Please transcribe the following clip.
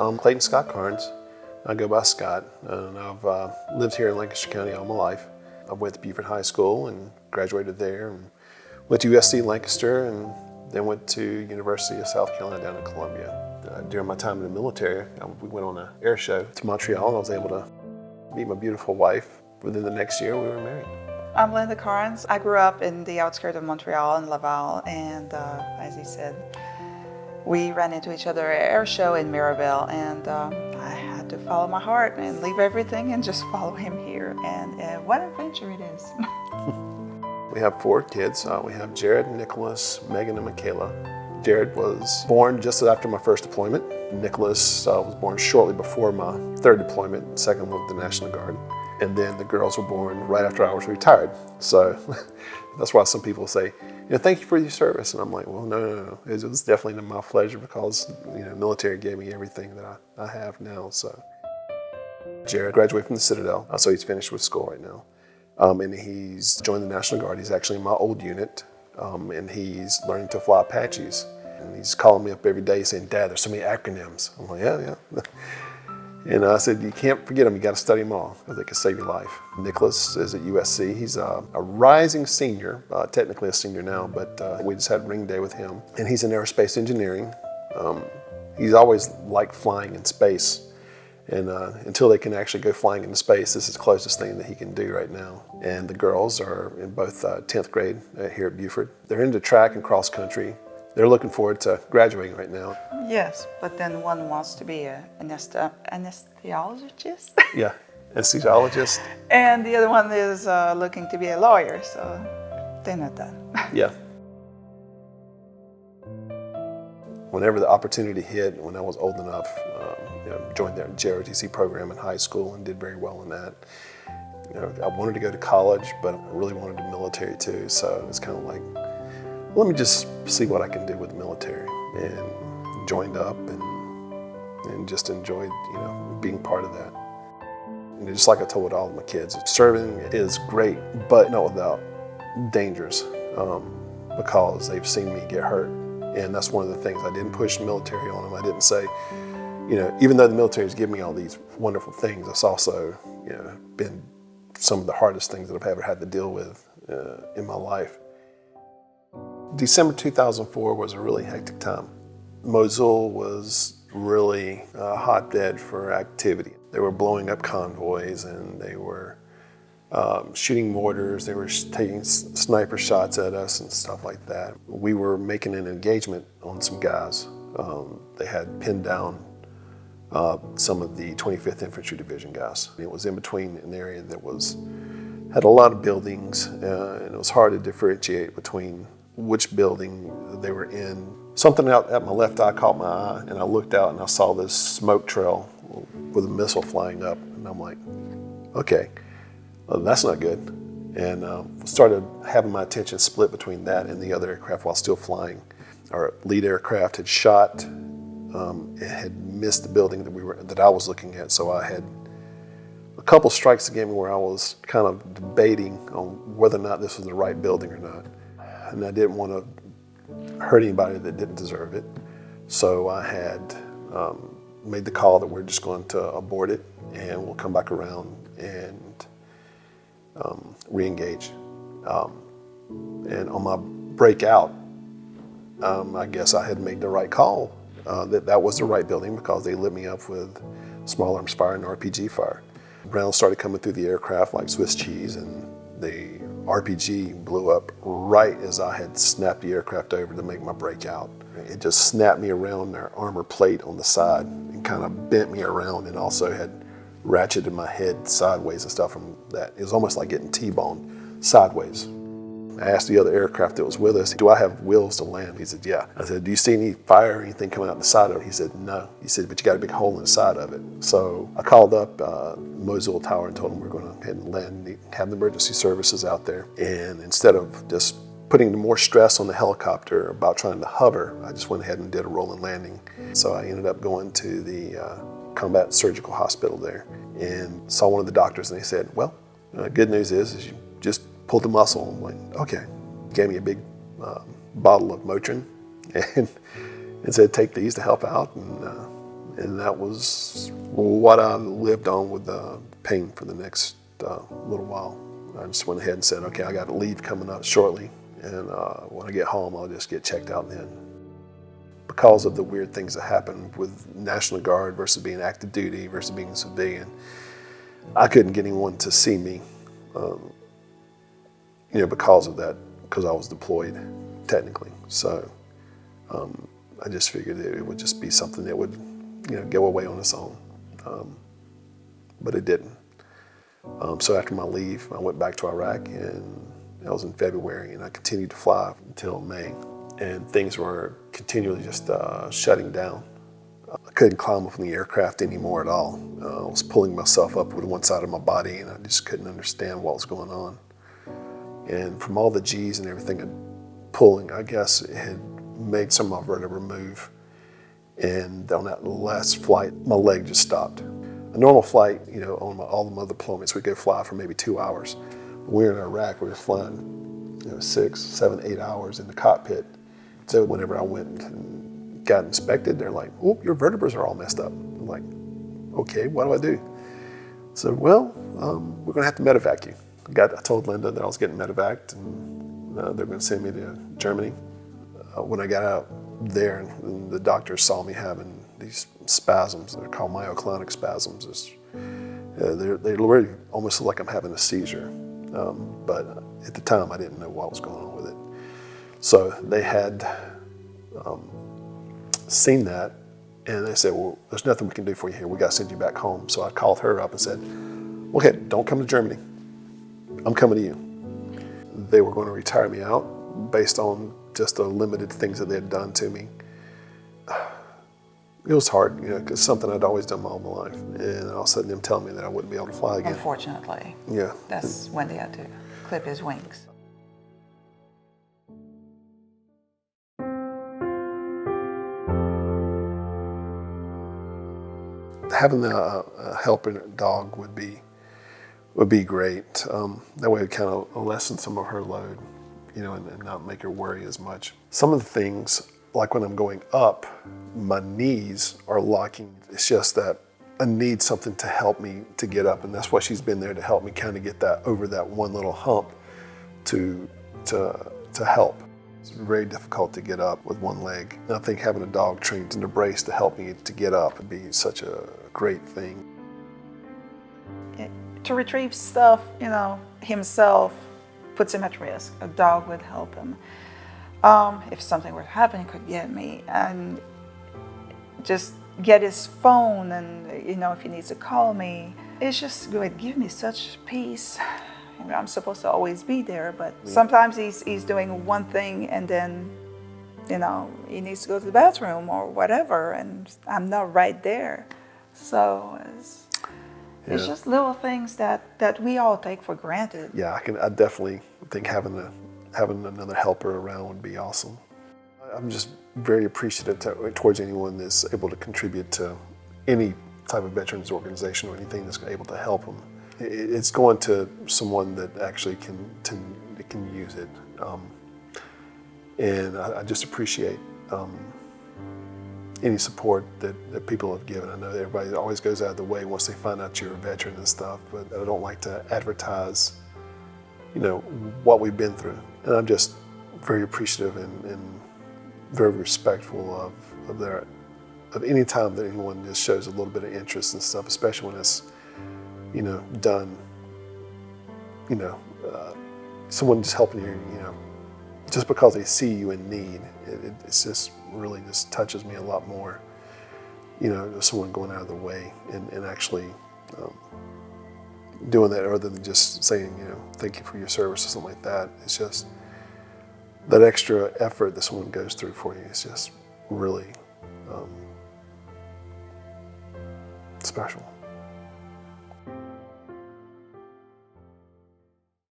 I'm Clayton Scott Carnes. I go by Scott, and I've lived here in Lancaster County all my life. I went to Beaufort High School and graduated there, and went to USC Lancaster, and then went to University of South Carolina down in Columbia. During my time in the military, we went on an air show to Montreal, and I was able to meet my beautiful wife. Within the next year, we were married. I'm Linda Carnes. I grew up in the outskirts of Montreal in Laval, and as he said, we ran into each other at an air show in Mirabel, and I had to follow my heart and leave everything and just follow him here. And what an adventure it is. We have 4 kids. We have Jared, Nicholas, Megan, and Michaela. Jared was born just after my first deployment. Nicholas was born shortly before my 3rd deployment, second with the National Guard. And then the girls were born right after I was retired. So that's why some people say, thank you for your service. And I'm like, well, no. It was definitely my pleasure because, military gave me everything that I have now. So Jared graduated from the Citadel, so he's finished with school right now. And he's joined the National Guard. He's actually in my old unit, and he's learning to fly Apaches. And he's calling me up every day saying, Dad, there's so many acronyms. I'm like, yeah. And I said, you can't forget them. You got to study them all because they can save your life. Nicholas is at USC. He's a rising senior, technically a senior now, but we just had ring day with him. And he's in aerospace engineering. He's always liked flying in space. And until they can actually go flying into space, this is the closest thing that he can do right now. And the girls are in both 10th grade here at Beaufort. They're into track and cross country. They're looking forward to graduating right now. Yes, but then one wants to be an anesthesiologist. Yeah, anesthesiologist. And the other one is looking to be a lawyer, so they're not done. Yeah. Whenever the opportunity hit, when I was old enough, joined their JROTC program in high school and did very well in that. I wanted to go to college, but I really wanted the military too, so it's kind of like, let me just see what I can do with the military, and joined up and just enjoyed, being part of that. And just like I told all of my kids, serving is great, but not without dangers, because they've seen me get hurt. And that's one of the things. I didn't push the military on them. I didn't say, even though the military has given me all these wonderful things, it's also, been some of the hardest things that I've ever had to deal with in my life. December 2004 was a really hectic time. Mosul was really a hotbed for activity. They were blowing up convoys, and they were shooting mortars. They were taking sniper shots at us and stuff like that. We were making an engagement on some guys. They had pinned down some of the 25th Infantry Division guys. It was in between an area that had a lot of buildings, and it was hard to differentiate between which building they were in. Something out at my left eye caught my eye, and I looked out and I saw this smoke trail with a missile flying up, and I'm like, okay, that's not good. And started having my attention split between that and the other aircraft while still flying. Our lead aircraft had shot, it had missed the building that I was looking at, so I had a couple strikes against me where I was kind of debating on whether or not this was the right building or not. And I didn't want to hurt anybody that didn't deserve it. So I had made the call that we're just going to abort it, and we'll come back around and re-engage. And on my breakout, I guess I had made the right call, that was the right building, because they lit me up with small arms fire and RPG fire. Rounds started coming through the aircraft like Swiss cheese, and the RPG blew up right as I had snapped the aircraft over to make my breakout. It just snapped me around their armor plate on the side and kind of bent me around, and also had ratcheted my head sideways and stuff from that. It was almost like getting T-boned sideways. I asked the other aircraft that was with us, do I have wheels to land? He said, yeah. I said, do you see any fire or anything coming out the side of it? He said, no. He said, but you got a big hole in the side of it. So I called up Mosul Tower and told them we're going to go ahead and land, have the emergency services out there. And instead of just putting more stress on the helicopter about trying to hover, I just went ahead and did a rolling landing. So I ended up going to the combat surgical hospital there and saw one of the doctors, and they said, well, good news is you just pulled the muscle. I'm like, okay. Gave me a big bottle of Motrin and said, take these to help out. And And that was what I lived on with the pain for the next little while. I just went ahead and said, okay, I got a leave coming up shortly, and when I get home, I'll just get checked out then. Because of the weird things that happened with National Guard versus being active duty versus being a civilian, I couldn't get anyone to see me, because of that, because I was deployed, technically. So I just figured it would just be something that would, go away on its own. But it didn't. So after my leave, I went back to Iraq, and that was in February, and I continued to fly until May. And things were continually just shutting down. I couldn't climb up from the aircraft anymore at all. I was pulling myself up with one side of my body, and I just couldn't understand what was going on. And from all the G's and everything pulling, I guess it had made some of my vertebrae move. And on that last flight, my leg just stopped. A normal flight, on all the other deployments, we go fly for maybe 2 hours. When we were in Iraq, we were flying 6, 7, 8 hours in the cockpit. So whenever I went and got inspected, they're like, oh, your vertebrae are all messed up. I'm like, okay, what do I do? So, well, we're going to have to medevac you. I told Linda that I was getting medevaced, and they're going to send me to Germany. When I got out there, and the doctors saw me having these spasms, they're called myoclonic spasms. They really almost look like I'm having a seizure. But at the time, I didn't know what was going on with it. So they had seen that, and they said, well, there's nothing we can do for you here. We got to send you back home. So I called her up and said, okay, don't come to Germany. I'm coming to you. They were going to retire me out based on just the limited things that they had done to me. It was hard, because it's something I'd always done my whole life. And all of a sudden them telling me that I wouldn't be able to fly again. Unfortunately. Yeah. That's when they had to clip his wings. Having a helping dog would be great. That way it kind of lessen some of her load, and not make her worry as much. Some of the things, like when I'm going up, my knees are locking. It's just that I need something to help me to get up, and that's why she's been there to help me kind of get that over that one little hump to help. It's very difficult to get up with one leg. And I think having a dog trained in a brace to help me to get up would be such a great thing. To retrieve stuff, himself puts him at risk. A dog would help him. If something were to happen, it could get me. And just get his phone, and if he needs to call me, it would give me such peace. I'm supposed to always be there, but sometimes he's doing one thing, and then he needs to go to the bathroom or whatever, and I'm not right there. So it's just little things that we all take for granted. Yeah, I definitely think having another helper around would be awesome. I'm just very appreciative towards anyone that's able to contribute to any type of veterans organization or anything that's able to help them. It's going to someone that actually can use it. And I just appreciate any support that people have given. I know everybody always goes out of the way once they find out you're a veteran and stuff, but I don't like to advertise, what we've been through. And I'm just very appreciative and very respectful of any time that anyone just shows a little bit of interest and stuff, especially when it's, done, someone just helping you, just because they see you in need. It's just really just touches me a lot more, someone going out of the way and actually doing that, rather than just saying, thank you for your service or something like that. It's just that extra effort that someone goes through for you is just really special.